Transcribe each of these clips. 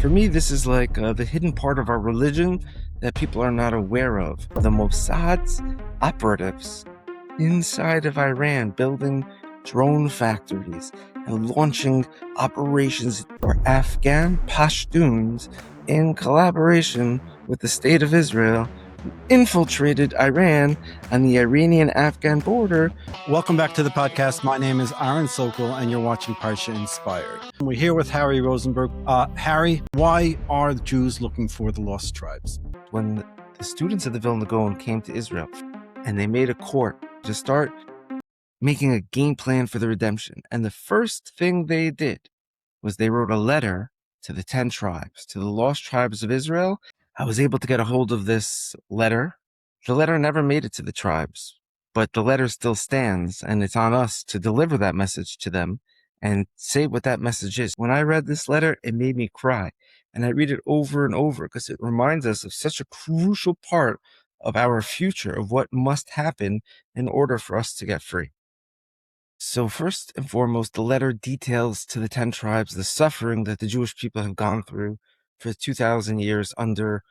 For me, this is like the hidden part of our religion that people are not aware of. The Mossad's operatives inside of Iran building drone factories and launching operations for Afghan Pashtuns in collaboration with the State of Israel infiltrated Iran on the Iranian-Afghan border. Welcome back to the podcast. My name is Aaron Sokol, and you're watching Parsha Inspired. We're here with Harry Rosenberg. Harry, why are the Jews looking for the lost tribes? When the students of the Vilna Gaon came to Israel and they made a court to start making a game plan for the redemption, and the first thing they did was they wrote a letter to the 10 tribes, to the lost tribes of Israel. I was able to get a hold of this letter. The letter never made it to the tribes, but the letter still stands, and it's on us to deliver that message to them and say what that message is. When I read this letter, it made me cry, and I read it over and over because it reminds us of such a crucial part of our future, of what must happen in order for us to get free. So first and foremost, the letter details to the 10 tribes the suffering that the Jewish people have gone through for 2,000 years under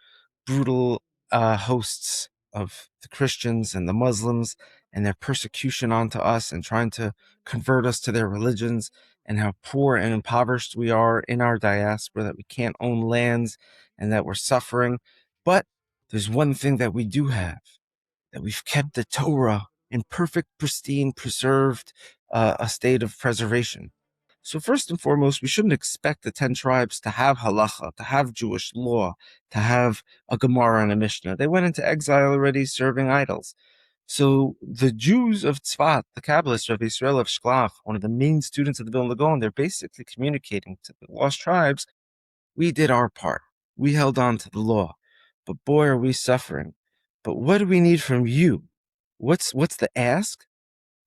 brutal hosts of the Christians and the Muslims and their persecution onto us and trying to convert us to their religions, and how poor and impoverished we are in our diaspora, that we can't own lands and that we're suffering. But there's one thing that we do have, that we've kept the Torah in perfect, pristine, preserved a state of preservation. So first and foremost, we shouldn't expect the 10 tribes to have halacha, to have Jewish law, to have a Gemara and a Mishnah. They went into exile already serving idols. So the Jews of Tzfat, the Kabbalists of Israel of Shklaf, one of the main students of the Vilna Gaon, they're basically communicating to the lost tribes, we did our part. We held on to the law. But boy, are we suffering. But what do we need from you? What's the ask?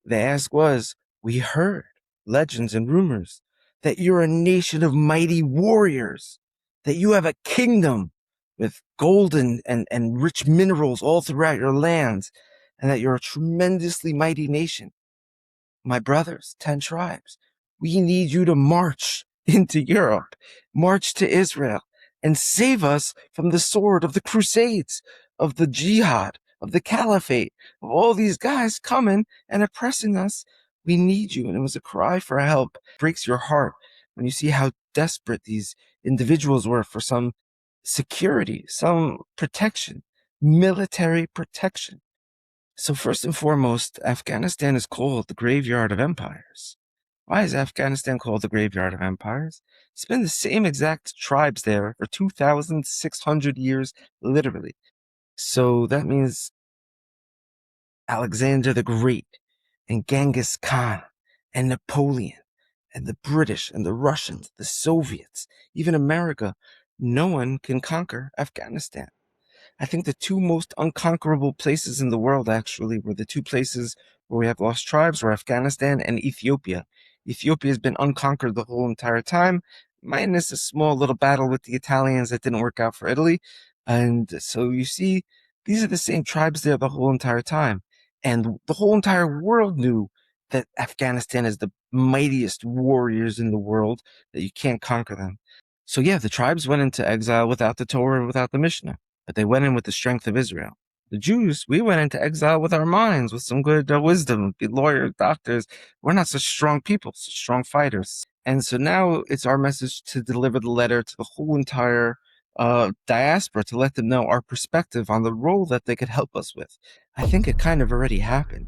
The ask was, we heard legends and rumors that you're a nation of mighty warriors, that you have a kingdom with gold and rich minerals all throughout your lands, and that you're a tremendously mighty nation. My brothers, 10 tribes, we need you to march into Europe, march to Israel, and save us from the sword of the Crusades, of the jihad, of the caliphate, of all these guys coming and oppressing us. We need you. And it was a cry for help. It breaks your heart when you see how desperate these individuals were for some security, some protection, military protection. So first and foremost, Afghanistan is called the graveyard of empires. Why is Afghanistan called the graveyard of empires? It's been the same exact tribes there for 2,600 years, literally. So that means Alexander the Great and Genghis Khan and Napoleon and the British and the Russians, the Soviets, even America, no one can conquer Afghanistan. I think the two most unconquerable places in the world actually were the two places where we have lost tribes, were Afghanistan and Ethiopia. Ethiopia has been unconquered the whole entire time, minus a small little battle with the Italians that didn't work out for Italy. And so you see, these are the same tribes there the whole entire time. And the whole entire world knew that Afghanistan is the mightiest warriors in the world, that you can't conquer them. So yeah, the tribes went into exile without the Torah and without the Mishnah, but they went in with the strength of Israel. The Jews, we went into exile with our minds, with some good wisdom, be lawyers, doctors. We're not such strong people, such strong fighters. And so now it's our message to deliver the letter to the whole entire diaspora, to let them know our perspective on the role that they could help us with. I think it kind of already happened.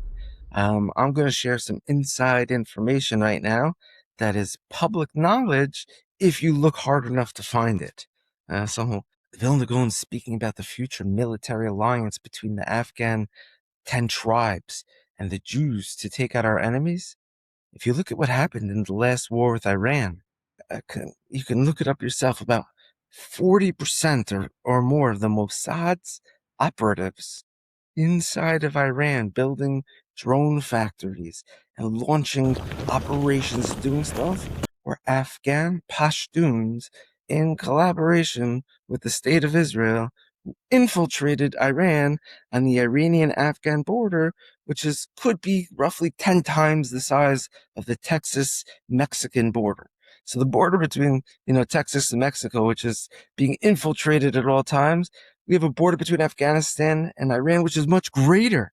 I'm going to share some inside information right now that is public knowledge if you look hard enough to find it. So Vilna Gaon is speaking about the future military alliance between the Afghan 10 tribes and the Jews to take out our enemies. If you look at what happened in the last war with Iran, you can look it up yourself. About 40% or more of the Mossad's operatives inside of Iran building drone factories and launching operations, doing stuff, were Afghan Pashtuns in collaboration with the State of Israel, who infiltrated Iran on the Iranian-Afghan border, which could be roughly 10 times the size of the Texas-Mexican border. So the border between, Texas and Mexico, which is being infiltrated at all times, we have a border between Afghanistan and Iran, which is much greater.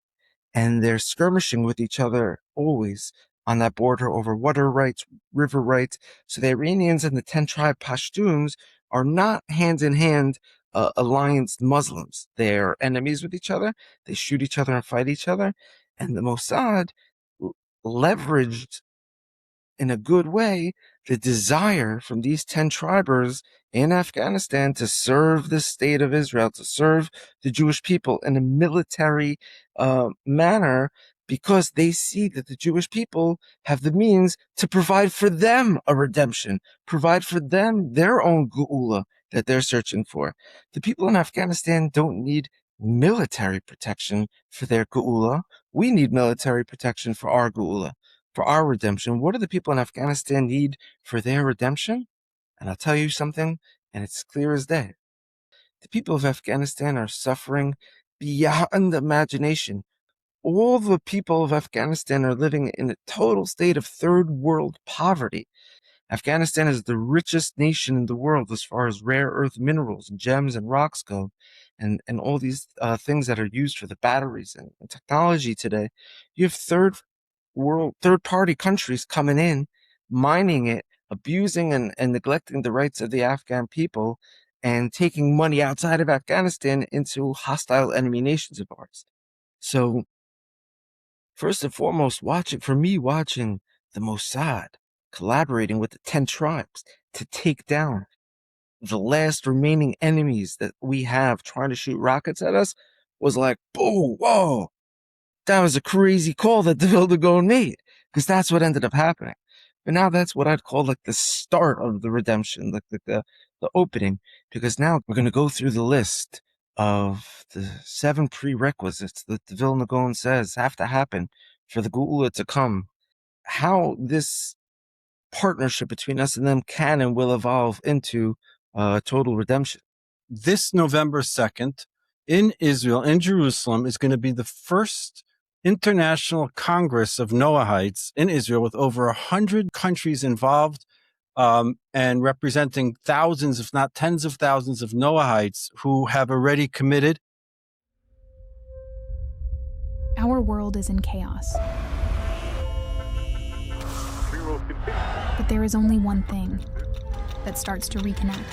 And they're skirmishing with each other always on that border over water rights, river rights. So the Iranians and the 10 tribe Pashtuns are not hand in hand allianced Muslims. They're enemies with each other. They shoot each other and fight each other. And the Mossad leveraged in a good way the desire from these 10 tribers in Afghanistan to serve the state of Israel, to serve the Jewish people in a military manner, because they see that the Jewish people have the means to provide for them a redemption, provide for them their own geula that they're searching for. The people in Afghanistan don't need military protection for their geula. We need military protection for our geula, for our redemption. What do the people in Afghanistan need for their redemption? And I'll tell you something, and it's clear as day. The people of Afghanistan are suffering beyond imagination. All the people of Afghanistan are living in a total state of third world poverty. Afghanistan is the richest nation in the world as far as rare earth minerals and gems and rocks go, and all these things that are used for the batteries and technology today. You have third party countries coming in, mining it, abusing and neglecting the rights of the Afghan people, and taking money outside of Afghanistan into hostile enemy nations of ours. So first and foremost, watching the Mossad collaborating with the 10 tribes to take down the last remaining enemies that we have trying to shoot rockets at us was like, boom, whoa, that was a crazy call that the Vildergone made, because that's what ended up happening. But now that's what I'd call like the start of the redemption, like the opening, because now we're going to go through the list of the 7 prerequisites that the Vilna Gaon says have to happen for the Geula to come. How this partnership between us and them can and will evolve into total redemption. This November 2nd in Israel, in Jerusalem, is going to be the first International Congress of Noahides in Israel, with over 100 countries involved, and representing thousands, if not tens of thousands of Noahides who have already committed. Our world is in chaos. But there is only one thing that starts to reconnect.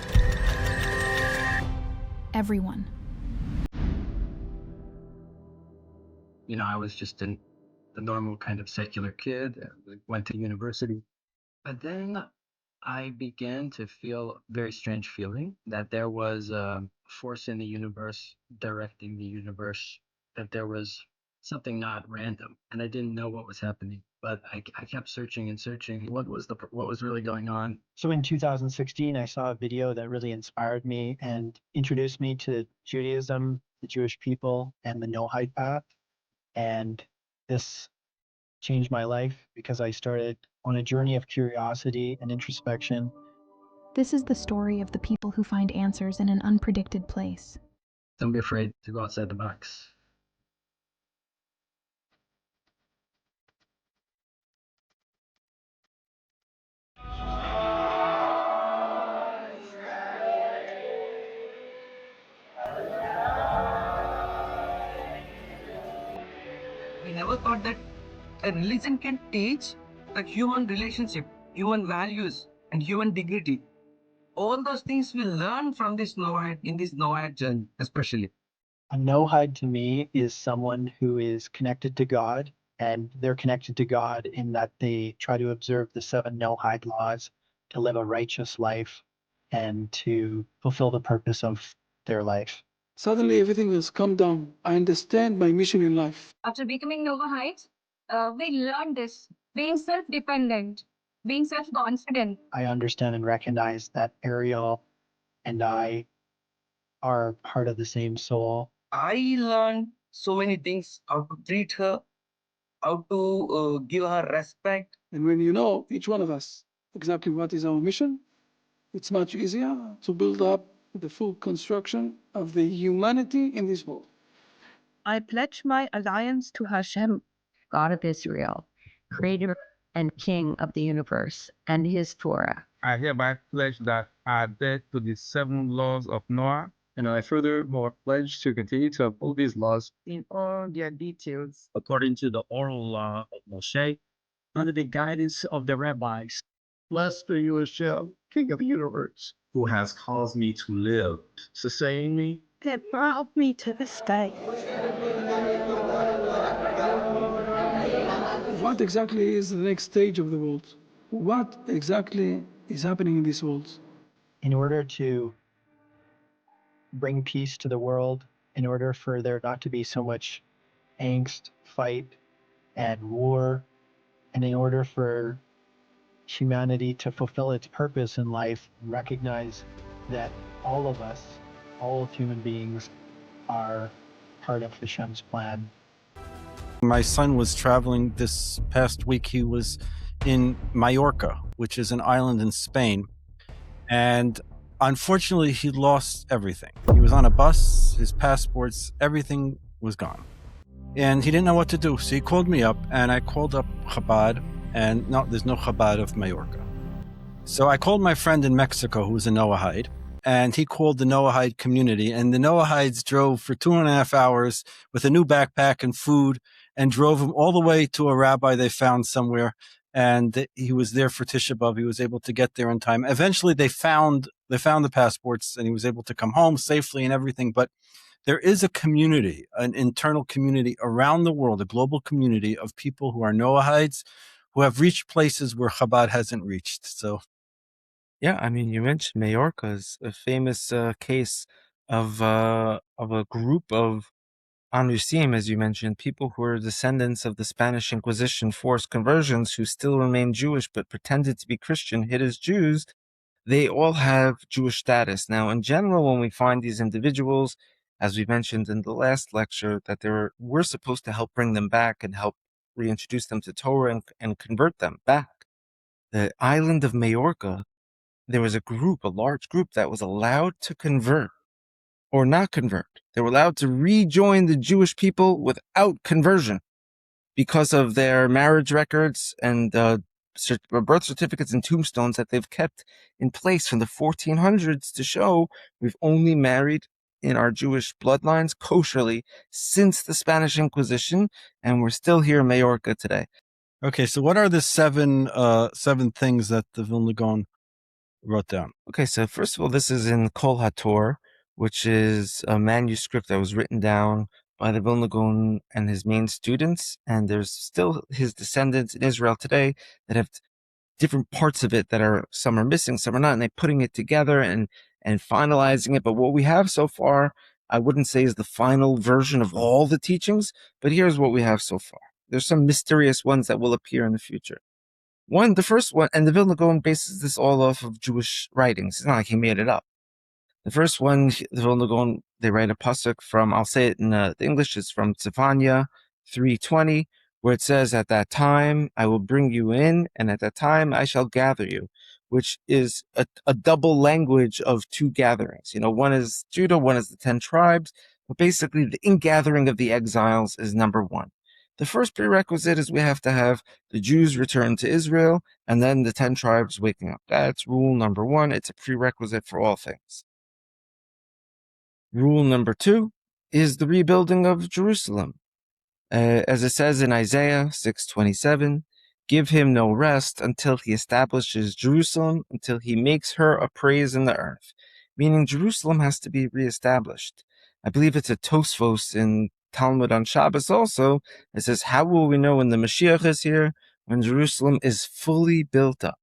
Everyone. I was just the normal kind of secular kid, went to university. But then I began to feel a very strange feeling that there was a force in the universe directing the universe, that there was something not random, and I didn't know what was happening. But I kept searching and searching. What was really going on? So in 2016, I saw a video that really inspired me and introduced me to Judaism, the Jewish people, and the Noahide path. And this changed my life because I started on a journey of curiosity and introspection. This is the story of the people who find answers in an unpredicted place. Don't be afraid to go outside the box. We never thought that a religion can teach a human relationship, human values, and human dignity. All those things we learn from this Noahide, in this Noahide journey, especially. A Noahide to me is someone who is connected to God, and they're connected to God in that they try to observe the 7 Noahide laws to live a righteous life and to fulfill the purpose of their life. Suddenly everything has come down. I understand my mission in life. After becoming Noahide, we learned this being self dependent, being self confident. I understand and recognize that Ariel and I are part of the same soul. I learned so many things: how to treat her, how to give her respect. And when you know, each one of us, exactly what is our mission, it's much easier to build up the full construction of the humanity in this world. I pledge my alliance to Hashem, God of Israel, creator and king of the universe, and his Torah. I hereby pledge that I adhere to the 7 laws of Noah. And I furthermore pledge to continue to uphold these laws in all their details according to the oral law of Moshe, under the guidance of the rabbis. Blessed are you, Hashem, King of the universe, who has caused me to live, sustaining me, That brought me to this day. What exactly is the next stage of the world? What exactly is happening in these worlds? In order to bring peace to the world, in order for there not to be so much angst, fight, and war, and in order for humanity to fulfill its purpose in life, recognize that all of us, all human beings, are part of Hashem's plan. My son was traveling this past week. He was in Mallorca, which is an island in Spain. And unfortunately, he lost everything. He was on a bus, his passports, everything was gone. And he didn't know what to do. So he called me up, and I called up Chabad, and no, there's no Chabad of Mallorca. So I called my friend in Mexico, who's a Noahide, and he called the Noahide community. And the Noahides drove for 2.5 hours with a new backpack and food, and drove him all the way to a rabbi they found somewhere. And he was there for Tisha B'Av. He was able to get there in time. Eventually, they found the passports, and he was able to come home safely and everything. But there is a community, an internal community around the world, a global community of people who are Noahides, who have reached places where Chabad hasn't reached. So, Yeah, I mean, you mentioned Mallorca is a famous case of a group of Anusim, as you mentioned, people who are descendants of the Spanish Inquisition forced conversions who still remain Jewish but pretended to be Christian, hid as Jews. They all have Jewish status. Now, in general, when we find these individuals, as we mentioned in the last lecture, that we're supposed to help bring them back and help reintroduce them to Torah and convert them back. The island of Majorca, there was a large group that was allowed to convert or not convert. They were allowed to rejoin the Jewish people without conversion because of their marriage records and birth certificates and tombstones that they've kept in place from the 1400s to show we've only married in our Jewish bloodlines kosherly since the Spanish Inquisition, and we're still here in Majorca today. okay, so what are the seven things that the Vilna Gaon wrote down? Okay, so first of all, this is in Kol HaTorah, which is a manuscript that was written down by the Vilna Gaon and his main students, and there's still his descendants in Israel today that have different parts of it that some are missing, some are not, and they're putting it together and finalizing it. But what we have so far, I wouldn't say is the final version of all the teachings, but here's what we have so far. There's some mysterious ones that will appear in the future. The first one, and the Vilna Gaon bases this all off of Jewish writings. It's not like he made it up. The first one, the Vilna Gaon, they write a pasuk from, I'll say it in the English, it's from Tzefania 3:20, where it says, "At that time I will bring you in, and at that time I shall gather you," which is a double language of two gatherings. One is Judah, one is the 10 tribes, but basically the ingathering of the exiles is number one. The first prerequisite is we have to have the Jews return to Israel, and then the 10 tribes waking up. That's rule number one. It's a prerequisite for all things. Rule number 2 is the rebuilding of Jerusalem. As it says in Isaiah 6:27, "Give him no rest until he establishes Jerusalem, until he makes her a praise in the earth," meaning Jerusalem has to be reestablished. I believe it's a Tosfos in Talmud on Shabbos also. It says, "How will we know when the Mashiach is here? When Jerusalem is fully built up."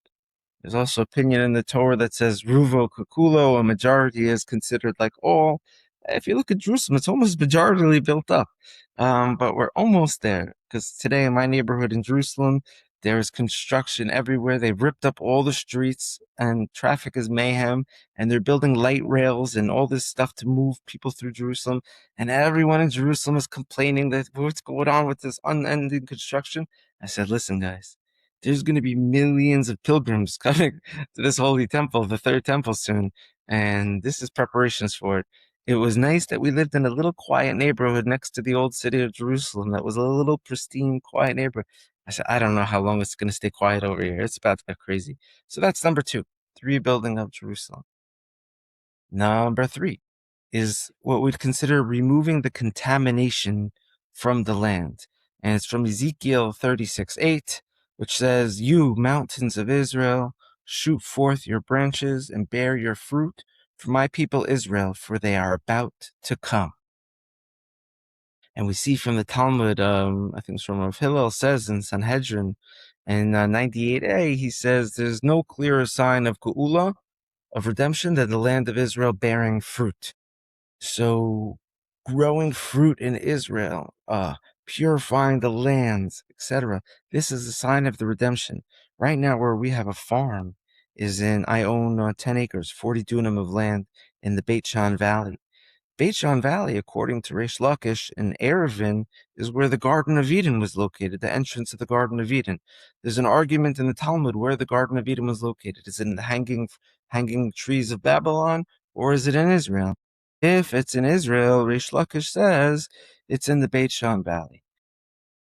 There's also opinion in the Torah that says Ruvo Kukulo, a majority is considered like all. If you look at Jerusalem, it's almost majoritarily built up. But we're almost there, because today in my neighborhood in Jerusalem, there is construction everywhere. They've ripped up all the streets and traffic is mayhem, and they're building light rails and all this stuff to move people through Jerusalem. And everyone in Jerusalem is complaining that what's going on with this unending construction. I said, listen, guys, there's going to be millions of pilgrims coming to this holy temple, the third temple soon, and this is preparations for it. It was nice that we lived in a little quiet neighborhood next to the old city of Jerusalem. That was a little pristine, quiet neighborhood. I said, I don't know how long it's going to stay quiet over here. It's about to get crazy. So that's number 2, the rebuilding of Jerusalem. Number 3 is what we'd consider removing the contamination from the land. And it's from Ezekiel 36:8, which says, "You, mountains of Israel, shoot forth your branches and bear your fruit for my people Israel, for they are about to come." And we see from the Talmud, I think it's from Rav Hillel, says in Sanhedrin, in 98a, he says, there's no clearer sign of Geula, of redemption, than the land of Israel bearing fruit. So growing fruit in Israel, purifying the lands, etc. This is a sign of the redemption. Right now, where we have a farm I own 10 acres, 40 dunam of land in the Beit Shan Valley. Beit Shan Valley, according to Reish Lakish in Erevin, is where the Garden of Eden was located, the entrance of the Garden of Eden. There's an argument in the Talmud where the Garden of Eden was located. Is it in the hanging trees of Babylon, or is it in Israel? If it's in Israel, Reish Lakish says it's in the Beit Shan Valley.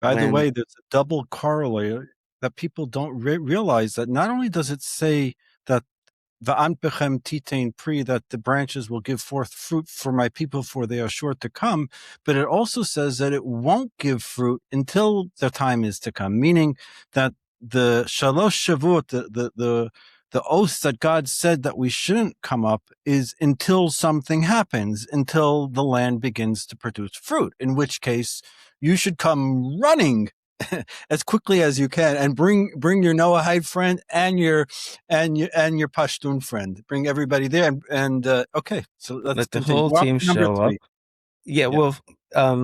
By the way, there's a double correlate that people don't realize, that not only does it say that V'ant bechem titain pri, that the branches will give forth fruit for my people, for they are sure to come, but it also says that it won't give fruit until the time is to come, meaning that the shalosh shavut, the oath that God said that we shouldn't come up, is until something happens, until the land begins to produce fruit, in which case you should come running as quickly as you can, and bring your Noahide friend and your Pashtun friend. Bring everybody there, and okay. So let's let the continue. whole team show up. Yeah. Well,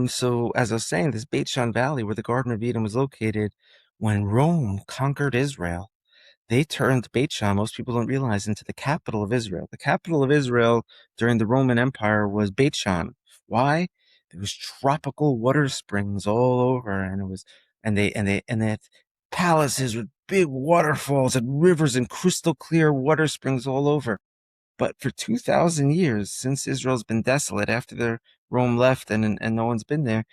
so as I was saying, this Beit Shan Valley, where the Garden of Eden was located, when Rome conquered Israel, they turned Beit Shan, most people don't realize, into the capital of Israel. The capital of Israel during the Roman Empire was Beit Shan. Why? There was tropical water springs all over, and they had palaces with big waterfalls and rivers and crystal clear water springs all over. But for 2,000 years, since Israel's been desolate after Rome left and no one's been there,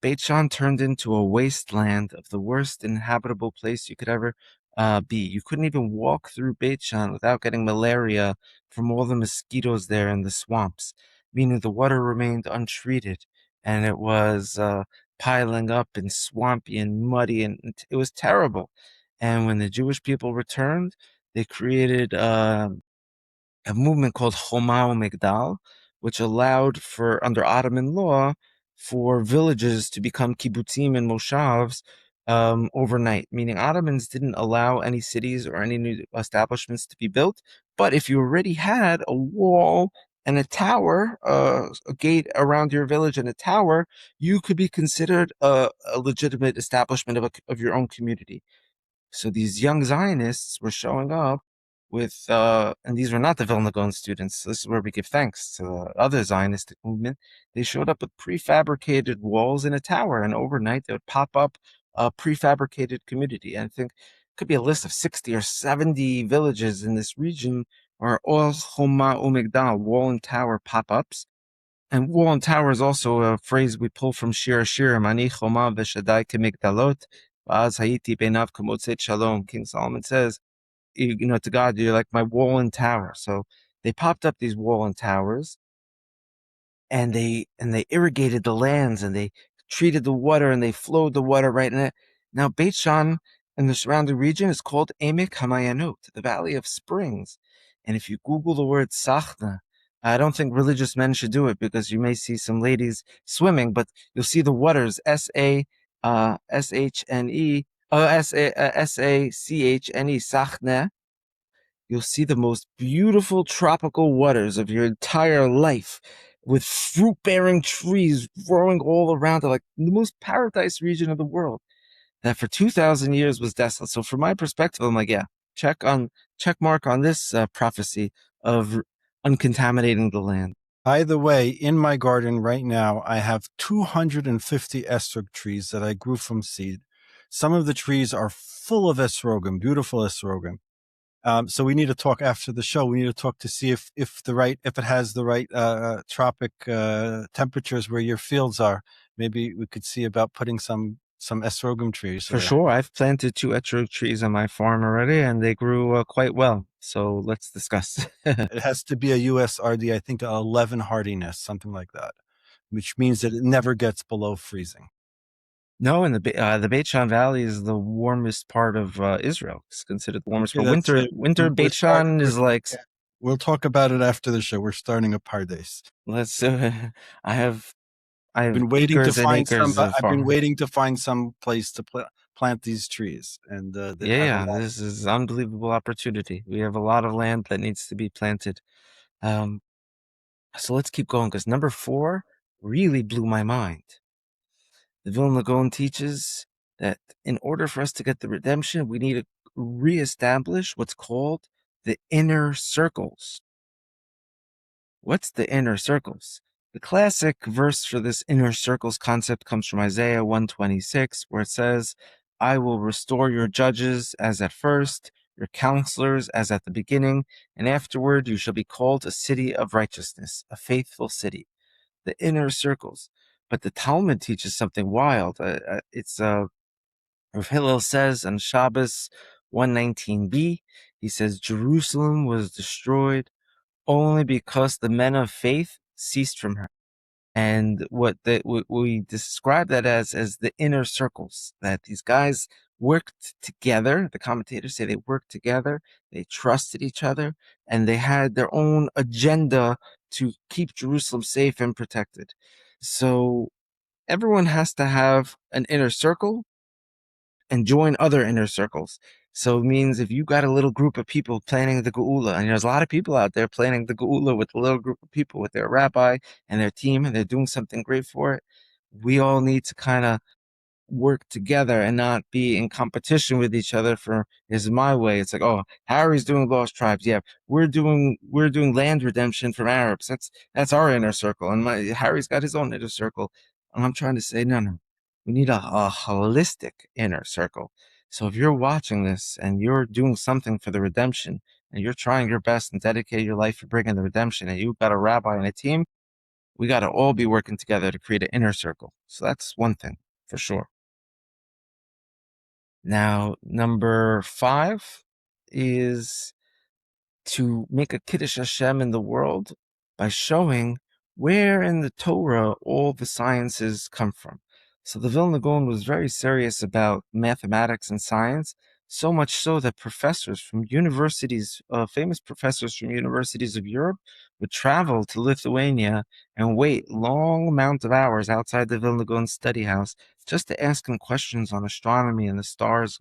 Beit Shan turned into a wasteland of the worst inhabitable place you could ever be. You couldn't even walk through Beit Shan without getting malaria from all the mosquitoes there in the swamps, meaning the water remained untreated and it was piling up and swampy and muddy, and it was terrible. And when the Jewish people returned, they created a movement called Choma Migdal, which allowed for, under Ottoman law, for villages to become kibbutzim and moshavs overnight, meaning Ottomans didn't allow any cities or any new establishments to be built. But if you already had a wall and a tower, a gate around your village and a tower, you could be considered a legitimate establishment of your own community. So these young Zionists were showing up with, and these were not the Vilna Gaon students. This is where we give thanks to the other Zionistic movement. They showed up with prefabricated walls in a tower, and overnight they would pop up a prefabricated community. And I think it could be a list of 60 or 70 villages in this region are all Choma Umigdal, wall and tower pop-ups. And wall and tower is also a phrase we pull from Shir Hashirim, Ani Choma v'Shaddai Kemigdalot, V'az Hayiti Beinav Kamotzet Shalom. King Solomon says, to God, you're like my wall and tower. So they popped up these wall and towers, and they irrigated the lands, and they treated the water, and they flowed the water right in it. Now Beit Shan and the surrounding region is called Emek Hamayanot, the Valley of Springs. And if you Google the word Sachna, I don't think religious men should do it because you may see some ladies swimming, but you'll see the waters Sachne, Sachne. You'll see the most beautiful tropical waters of your entire life, with fruit-bearing trees growing all around it, like the most paradise region of the world, that for 2,000 years was desolate. So from my perspective, I'm like, yeah, check mark on this prophecy of uncontaminating the land. By the way, in my garden right now, I have 250 esrog trees that I grew from seed. Some of the trees are full of esrogim, beautiful esrogim. So we need to talk after the show. We need to talk to see if it has the right tropic temperatures where your fields are. Maybe we could see about putting some esrogim trees. For sure. I've planted 2 etrog trees on my farm already, and they grew quite well. So let's discuss. It has to be a USRD, I think 11 hardiness, something like that, which means that it never gets below freezing. No, and the Beit Shan Valley is the warmest part of Israel. It's considered the warmest. Okay, But that's it. winter Beit Shan is like. We'll talk about it after the show. We're starting a Pardes. Let's. I have been waiting to acres and find acres some. of I've been farm. waiting to find some place to plant these trees, and This is unbelievable opportunity. We have a lot of land that needs to be planted. So let's keep going, because number 4 really blew my mind. The Vilna Gaon teaches that in order for us to get the redemption, we need to reestablish what's called the inner circles. What's the inner circles? The classic verse for this inner circles concept comes from Isaiah 126, where it says, I will restore your judges as at first, your counselors as at the beginning, and afterward you shall be called a city of righteousness, a faithful city. The inner circles. But the Talmud teaches something wild. Rav Hillel says on Shabbos 119b, he says, Jerusalem was destroyed only because the men of faith ceased from her. And what we describe that as the inner circles, that these guys worked together. The commentators say they worked together, they trusted each other, and they had their own agenda to keep Jerusalem safe and protected. So everyone has to have an inner circle and join other inner circles. So it means if you got a little group of people planning the Geula, and there's a lot of people out there planning the Geula with a little group of people, with their rabbi and their team, and they're doing something great for it, we all need to kind of work together and not be in competition with each other for is my way. It's like, oh, Harry's doing lost tribes. Yeah, we're doing land redemption from Arabs. That's our inner circle, and Harry's got his own inner circle. And I'm trying to say, no. We need a holistic inner circle. So if you're watching this and you're doing something for the redemption, and you're trying your best and dedicate your life for bringing the redemption, and you've got a rabbi and a team, we got to all be working together to create an inner circle. So that's one thing for sure. Now, number 5 is to make a Kiddush Hashem in the world by showing where in the Torah all the sciences come from. So the Vilna Gaon was very serious about mathematics and science, so much so that professors from universities, famous professors from universities of Europe, would travel to Lithuania and wait long amounts of hours outside the Vilna Gaon study house just to ask him questions on astronomy and the stars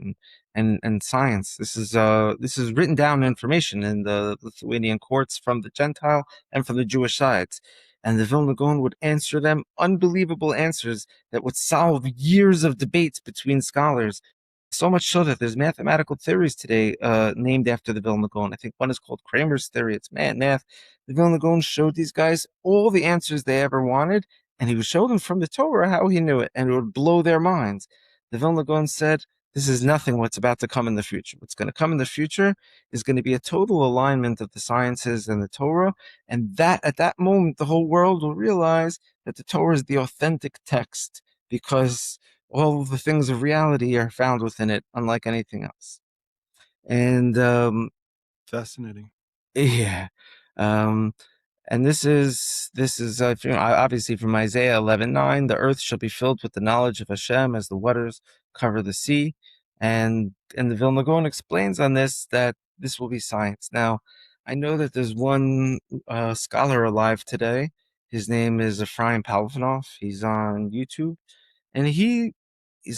and science. This is written down information in the Lithuanian courts from the Gentile and from the Jewish sides. And the Vilna Gaon would answer them unbelievable answers that would solve years of debates between scholars. So much so that there's mathematical theories today named after the Vilna Gaon. I think one is called Kramer's theory. It's math. The Vilna Gaon showed these guys all the answers they ever wanted, and he would show them from the Torah how he knew it, and it would blow their minds. The Vilna Gaon said, this is nothing what's about to come in the future. What's going to come in the future is going to be a total alignment of the sciences and the Torah, and that at that moment, the whole world will realize that the Torah is the authentic text, because all of the things of reality are found within it, unlike anything else. And fascinating. Yeah. And this is obviously from Isaiah 11:9. The earth shall be filled with the knowledge of Hashem as the waters cover the sea. And the Vilna Gaon explains on this that this will be science. Now, I know that there's one scholar alive today. His name is Ephraim Palvanov. He's on YouTube, and he's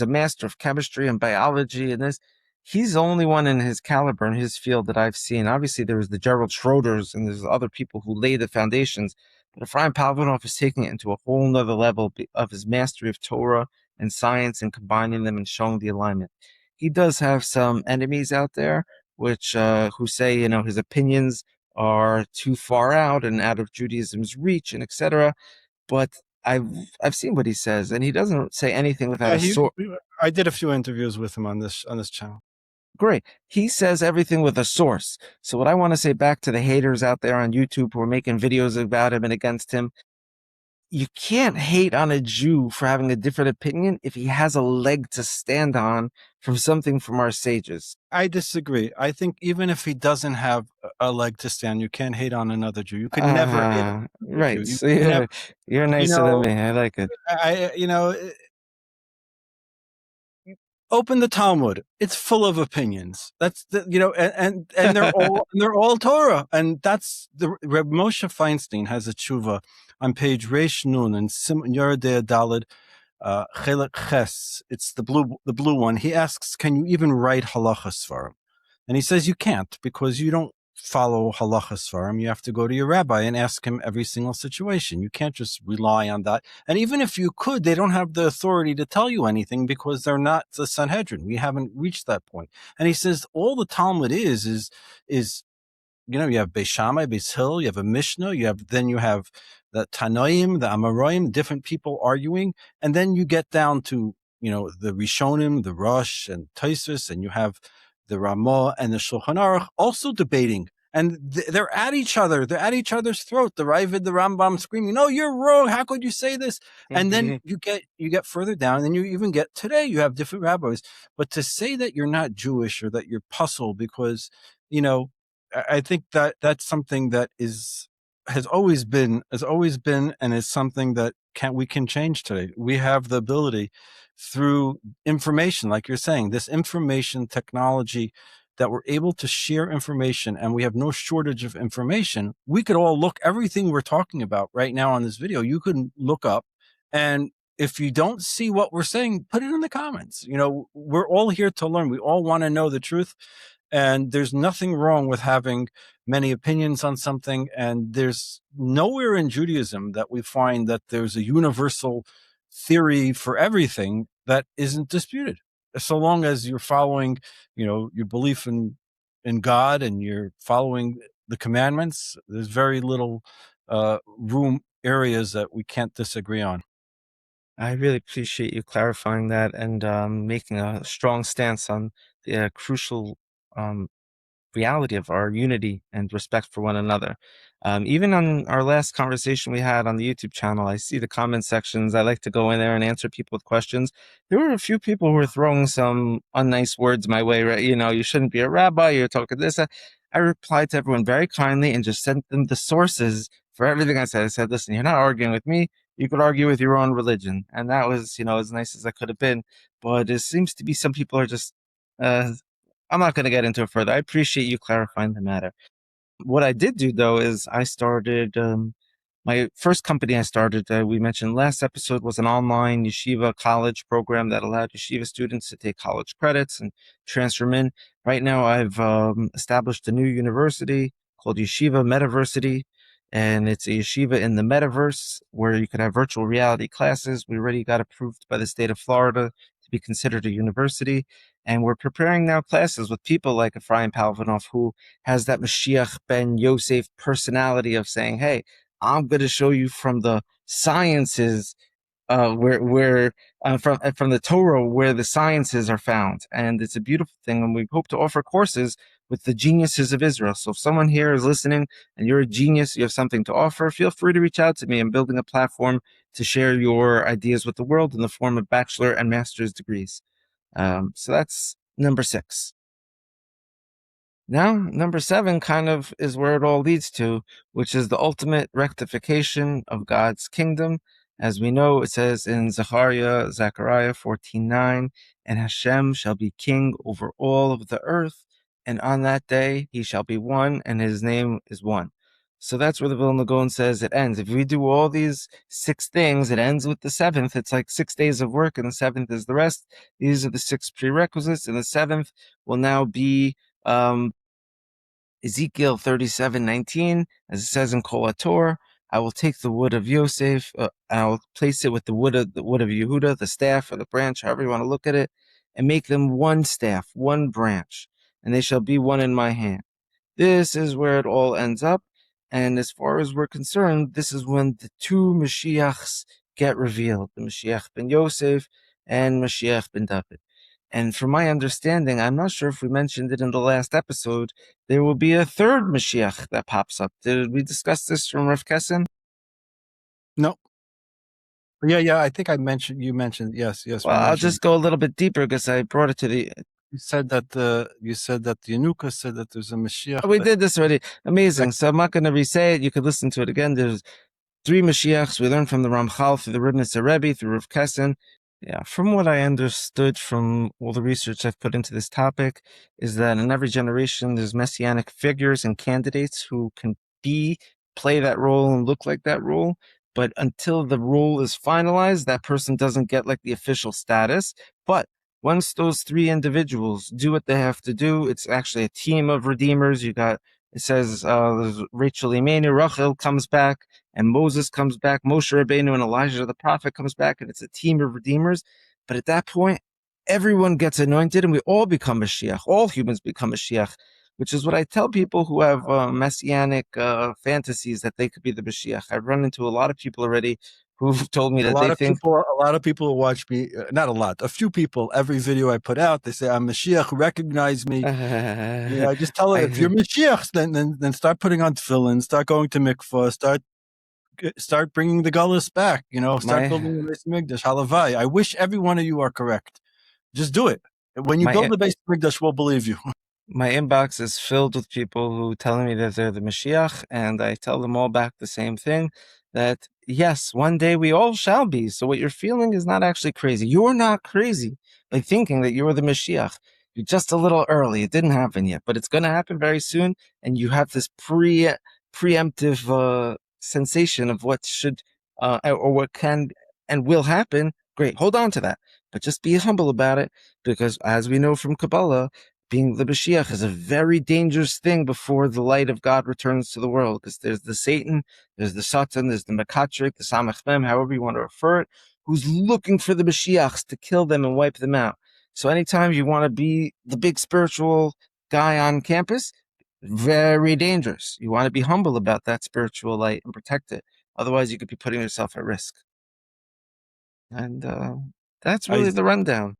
a master of chemistry and biology and this. He's the only one in his caliber in his field that I've seen. Obviously, there's the Gerald Schroders and there's other people who lay the foundations. But Ephraim Palvanov is taking it into a whole nother level of his mastery of Torah and science and combining them and showing the alignment. He does have some enemies out there which who say, his opinions are too far out and out of Judaism's reach and etc. But I've seen what he says, and he doesn't say anything without a source. I did a few interviews with him on this channel. Great. He says everything with a source. So what I want to say back to the haters out there on YouTube who are making videos about him and against him, you can't hate on a Jew for having a different opinion if he has a leg to stand on from something from our sages. I disagree. I think even if he doesn't have a leg to stand, you can't hate on another Jew. You could never hate on another Jew. Right. You So could never, you're you nicer than know, me. I like it. Open the Talmud. It's full of opinions. That's and they're all Torah. And that's the Reb Moshe Feinstein has a tshuva on page Reish Nun and Yeridei Daled Chelek Ches. It's the blue one. He asks, can you even write halachas for him? And he says you can't because you don't follow halachas for him. You have to go to your rabbi and ask him every single situation. You can't just rely on that. And even if you could, they don't have the authority to tell you anything because they're not the Sanhedrin. We haven't reached that point. And he says all the Talmud is you have Beis Shammai, Beis Hill, you have a Mishnah, you have the Tanoim, the Amoraim, different people arguing, and then you get down to the Rishonim, the Rosh and Tosfos, and you have the Ramah and the Shulchan Aruch also debating, and they're at each other. They're at each other's throat. The Ravid, the Rambam screaming, "No, you're wrong. How could you say this?" And then you get further down, and then you even get today. You have different rabbis, but to say that you're not Jewish or that you're puzzled because I think that that's something that has always been, and is something that we can change today. We have the ability through information, like you're saying, this information technology, that we're able to share information, and we have no shortage of information. We could all look everything we're talking about right now on this video. You could look up, and if you don't see what we're saying, put it in the comments. We're all here to learn. We all want to know the truth. And there's nothing wrong with having many opinions on something. And there's nowhere in Judaism that we find that there's a universal theory for everything that isn't disputed. So long as you're following, your belief in God and you're following the commandments, there's very little areas that we can't disagree on. I really appreciate you clarifying that and making a strong stance on the crucial reality of our unity and respect for one another. Even on our last conversation we had on the YouTube channel, I see the comment sections. I like to go in there and answer people with questions. There were a few people who were throwing some unnice words my way, right? You shouldn't be a rabbi, you're talking this. I replied to everyone very kindly and just sent them the sources for everything I said. I said, listen, you're not arguing with me. You could argue with your own religion. And that was, as nice as I could have been. But it seems to be some people are just I'm not going to get into it further. I appreciate you clarifying the matter. What I did do, though, is I started my first company I started, we mentioned last episode, was an online yeshiva college program that allowed yeshiva students to take college credits and transfer them in. Right now, I've established a new university called Yeshiva Metaversity, and it's a yeshiva in the metaverse where you could have virtual reality classes. We already got approved by the state of Florida to be considered a university. And we're preparing now classes with people like Ephraim Palvanov, who has that Mashiach ben Yosef personality of saying, hey, I'm going to show you from the sciences, from the Torah where the sciences are found. And it's a beautiful thing. And we hope to offer courses with the geniuses of Israel. So if someone here is listening and you're a genius, you have something to offer, feel free to reach out to me. I'm building a platform to share your ideas with the world in the form of bachelor and master's degrees. So that's number 6. Now, number 7 kind of is where it all leads to, which is the ultimate rectification of God's kingdom. As we know, it says in Zechariah 14:9, and Hashem shall be king over all of the earth, and on that day he shall be one, and his name is one. So that's where the Vilna Gaon says it ends. If we do all these 6 things, it ends with the 7th. It's like 6 days of work, and the 7th is the rest. These are the 6 prerequisites, and the 7th will now be Ezekiel 37:19, as it says in Kol HaTorah, I will take the wood of Yosef, and I will place it with the wood of Yehuda, the staff or the branch, however you want to look at it, and make them one staff, one branch, and they shall be one in my hand. This is where it all ends up. And as far as we're concerned, this is when the 2 Mashiachs get revealed, the Mashiach ben Yosef and Mashiach ben David. And from my understanding, I'm not sure if we mentioned it in the last episode, there will be a 3rd Mashiach that pops up. Did we discuss this from Rav Kessin? No. Yeah. I think you mentioned. Yes. Well, We I'll mentioned. just go a little bit deeper because I brought it to the. You said that the Yanuka said that there's a Mashiach. Oh, we did this already. Amazing. That, So I'm not going to re-say it. You could listen to it again. There's 3 Mashiachs. We learned from the Ramchal through the Ribnitzer Rebbe, through Rav Kessin. Yeah, from what I understood from all the research I've put into this topic, is that in every generation there's messianic figures and candidates who can play that role and look like that role. But until the role is finalized, that person doesn't get like the official status. But once those 3 individuals do what they have to do, it's actually a team of redeemers. It says there's Rachel Imenu, Rachel comes back, and Moses comes back, Moshe Rabbeinu and Elijah the prophet comes back, and it's a team of redeemers. But at that point, everyone gets anointed, and we all become Mashiach. All humans become Mashiach, which is what I tell people who have messianic fantasies that they could be the Mashiach. I've run into a lot of people already who've told me a that lot they of think. people watch me. Not a lot. A few people. Every video I put out, they say I'm Mashiach. Recognize me. I just tell it, if you're Mashiach, then start putting on tefillin, start going to mikvah, start bringing the gullus back. Start building the Beis Mikdash. Halavai. I wish every one of you are correct. Just do it. When you build the Beis Mikdash, we'll believe you. My inbox is filled with people who telling me that they're the Mashiach, and I tell them all back the same thing, that yes, one day we all shall be. So what you're feeling is not actually crazy. You're not crazy by thinking that you're the Mashiach. You're just a little early. It didn't happen yet, but it's going to happen very soon, and you have this preemptive sensation of what should or what can and will happen. Great, hold on to that, but just be humble about it, because as we know from Kabbalah, being the Mashiach is a very dangerous thing before the light of God returns to the world, because there's the Satan, there's the Satan, there's the Makatrik, the Samach Mem, however you want to refer it, who's looking for the Mashiachs to kill them and wipe them out. So anytime you want to be the big spiritual guy on campus, very dangerous. You want to be humble about that spiritual light and protect it. Otherwise, you could be putting yourself at risk. And that's really the rundown.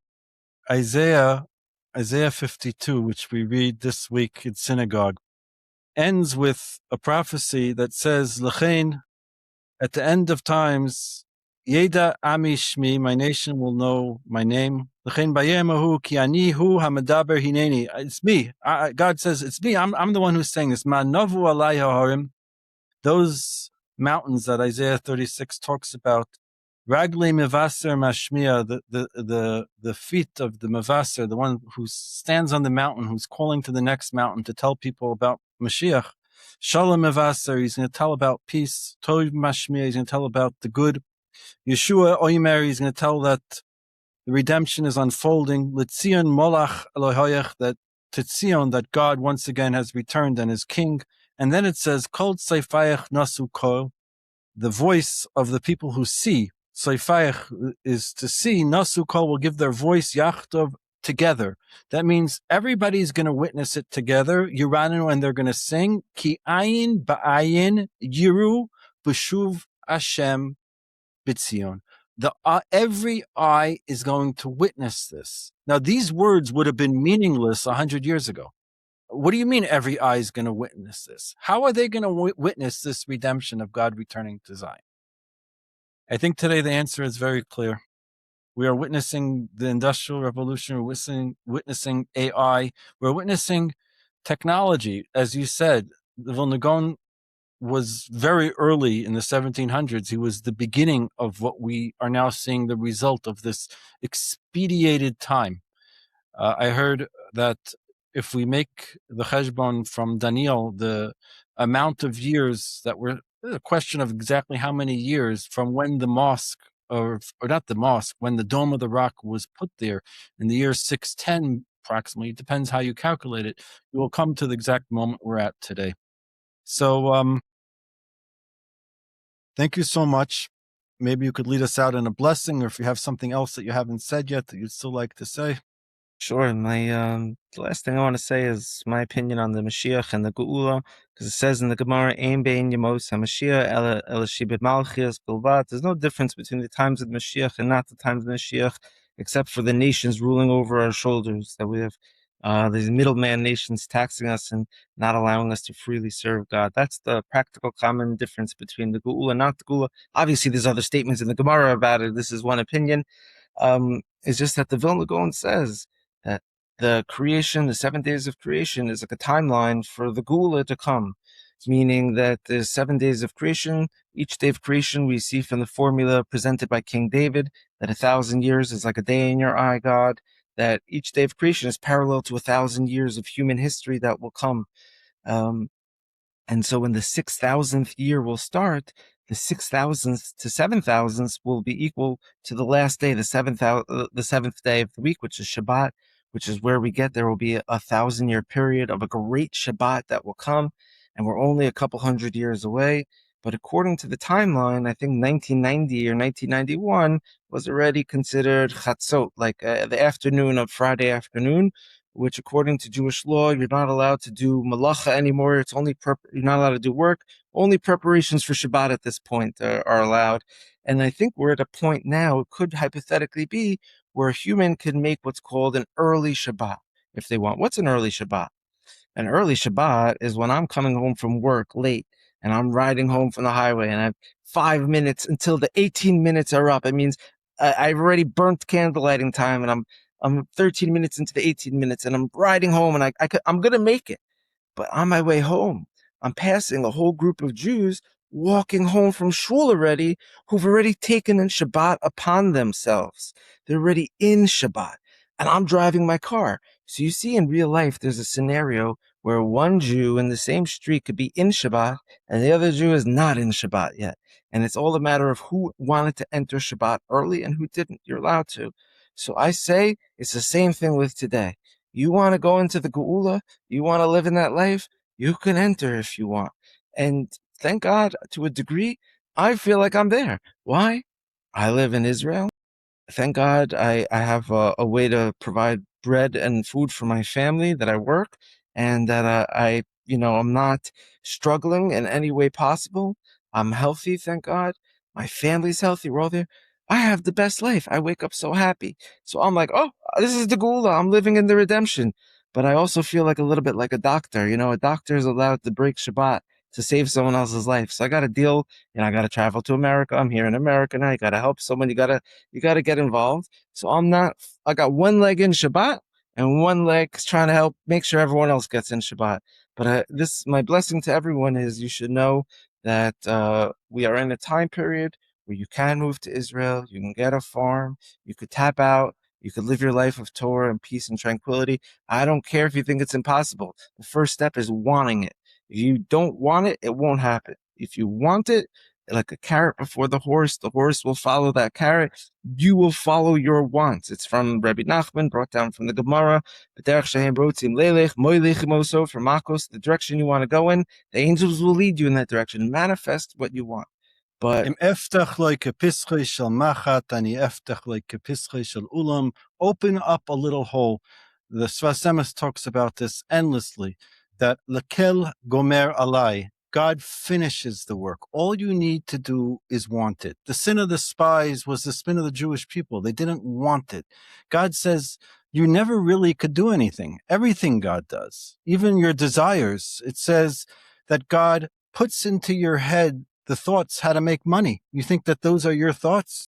Isaiah 52, which we read this week in synagogue, ends with a prophecy that says, L'chein, at the end of times, Yeda Ami Shmi, my nation will know my name. L'chein bayemahu ki ani hu hamadaber hineni. It's me. God says, it's me. I'm the one who's saying this. Ma novu alai harim. Those mountains that Isaiah 36 talks about, Ragli Mevaser Mashmiya, the feet of the Mevaser, the one who stands on the mountain, who's calling to the next mountain to tell people about Mashiach. Shalom Mevaser, he's going to tell about peace. Tov Mashmiya, he's going to tell about the good. Yeshua Oimer, he's going to tell that the redemption is unfolding. Litzion Molach Elohoyach, that to Tzion, that God once again has returned and is king. And then it says, Kol Tzayfayach Nasu Kol, the voice of the people who see. Tzayfayach is to see. Nasu Kol will give their voice, Yachtov, together. That means everybody's going to witness it together. Yiranu, and they're going to sing, Ki ayin ba'ayin yiru b'shuv Hashem b'tzion. Every eye is going to witness this. Now, these words would have been meaningless 100 years ago. What do you mean every eye is going to witness this? How are they going to witness this redemption of God returning to Zion? I think today the answer is very clear. We are witnessing the Industrial Revolution. We're witnessing AI. We're witnessing technology. As you said, the Vilna Gaon was very early in the 1700s. He was the beginning of what we are now seeing, the result of this expedited time. I heard that if we make the cheshbon from Daniel, the amount of years that were a question of exactly how many years from when the mosque, or not the mosque, when the Dome of the Rock was put there in the year 610, approximately, it depends how you calculate it, you will come to the exact moment we're at today. So, thank you so much. Maybe you could lead us out in a blessing, or if you have something else that you haven't said yet that you'd still like to say. Sure. The last thing I want to say is my opinion on the Mashiach and the Geula, because it says in the Gemara, "Ein bein yemos haMashiach ela shibit malchias bilvat." There's no difference between the times of the Mashiach and not the times of the Mashiach, except for the nations ruling over our shoulders. That we have these middleman nations taxing us and not allowing us to freely serve God. That's the practical common difference between the Geula and not the Geula. Obviously, there's other statements in the Gemara about it. This is one opinion. It's just that the Vilna Gaon says that the creation, the 7 days of creation, is like a timeline for the Geula to come, meaning that there's 7 days of creation. Each day of creation we see from the formula presented by King David that 1,000 years is like a day in your eye, God, that each day of creation is parallel to 1,000 years of human history that will come. And so when the 6,000th year will start, the 6,000th to 7,000th will be equal to the last day, the seventh day of the week, which is Shabbat, which is where we get there will be a 1,000-year period of a great Shabbat that will come, and we're only a couple hundred years away. But according to the timeline, I think 1990 or 1991 was already considered Chatzot, like the afternoon of Friday afternoon, which according to Jewish law, you're not allowed to do malacha anymore. It's only you're not allowed to do work. Only preparations for Shabbat at this point are allowed. And I think we're at a point now, it could hypothetically be, where a human can make what's called an early Shabbat, if they want. What's an early Shabbat? An early Shabbat is when I'm coming home from work late and I'm riding home from the highway and I have 5 minutes until the 18 minutes are up. It means I've already burnt candlelighting time and I'm 13 minutes into the 18 minutes and I'm riding home and I'm going to make it. But on my way home, I'm passing a whole group of Jews walking home from shul already who've already taken in Shabbat upon themselves. They're already in Shabbat. And I'm driving my car. So you see in real life, there's a scenario where one Jew in the same street could be in Shabbat and the other Jew is not in Shabbat yet. And it's all a matter of who wanted to enter Shabbat early and who didn't. You're allowed to. So I say it's the same thing with today. You want to go into the Geula, you want to live in that life, you can enter if you want. And thank God, to a degree, I feel like I'm there. Why? I live in Israel. Thank God I have a way to provide bread and food for my family, that I work, and that I'm not struggling in any way possible. I'm healthy, thank God. My family's healthy. We're all there. I have the best life. I wake up so happy. So I'm like, oh, this is the Geula. I'm living in the redemption. But I also feel like a little bit like a doctor. A doctor is allowed to break Shabbat to save someone else's life. So I got to deal, I got to travel to America. I'm here in America now. You got to help someone. You got to get involved. So I got one leg in Shabbat and one leg trying to help make sure everyone else gets in Shabbat. But my blessing to everyone is you should know that we are in a time period where you can move to Israel, you can get a farm, you could tap out, you could live your life of Torah and peace and tranquility. I don't care if you think it's impossible. The first step is wanting it. If you don't want it, it won't happen. If you want it, like a carrot before the horse will follow that carrot. You will follow your wants. It's from Rabbi Nachman, brought down from the Gemara. For Makos, the direction you want to go in, the angels will lead you in that direction. Manifest what you want. But Im eftach like a pischei shel machat, ani eftach like a pischei shel ulam. Open up a little hole. The Sfas Emes talks about this endlessly. That lekel gomer alai. God finishes the work. All you need to do is want it. The sin of the spies was the sin of the Jewish people. They didn't want it. God says you never really could do anything. Everything God does, even your desires. It says that God puts into your head the thoughts how to make money. You think that those are your thoughts?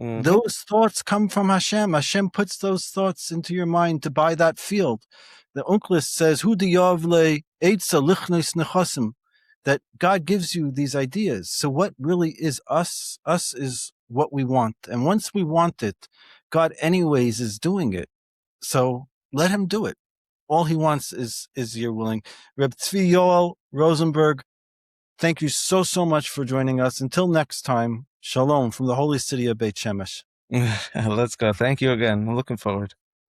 Mm-hmm. Those thoughts come from Hashem. Hashem puts those thoughts into your mind to buy that field. The Onkelos says, "Hu diyavle eitza lichnos nechasim," that God gives you these ideas. So what really is us? Us is what we want. And once we want it, God anyways is doing it. So let him do it. All he wants is you're willing. Reb Tzvi Yoel Rosenberg, thank you so much for joining us. Until next time, shalom from the holy city of Beit Shemesh. Let's go. Thank you again. I'm looking forward.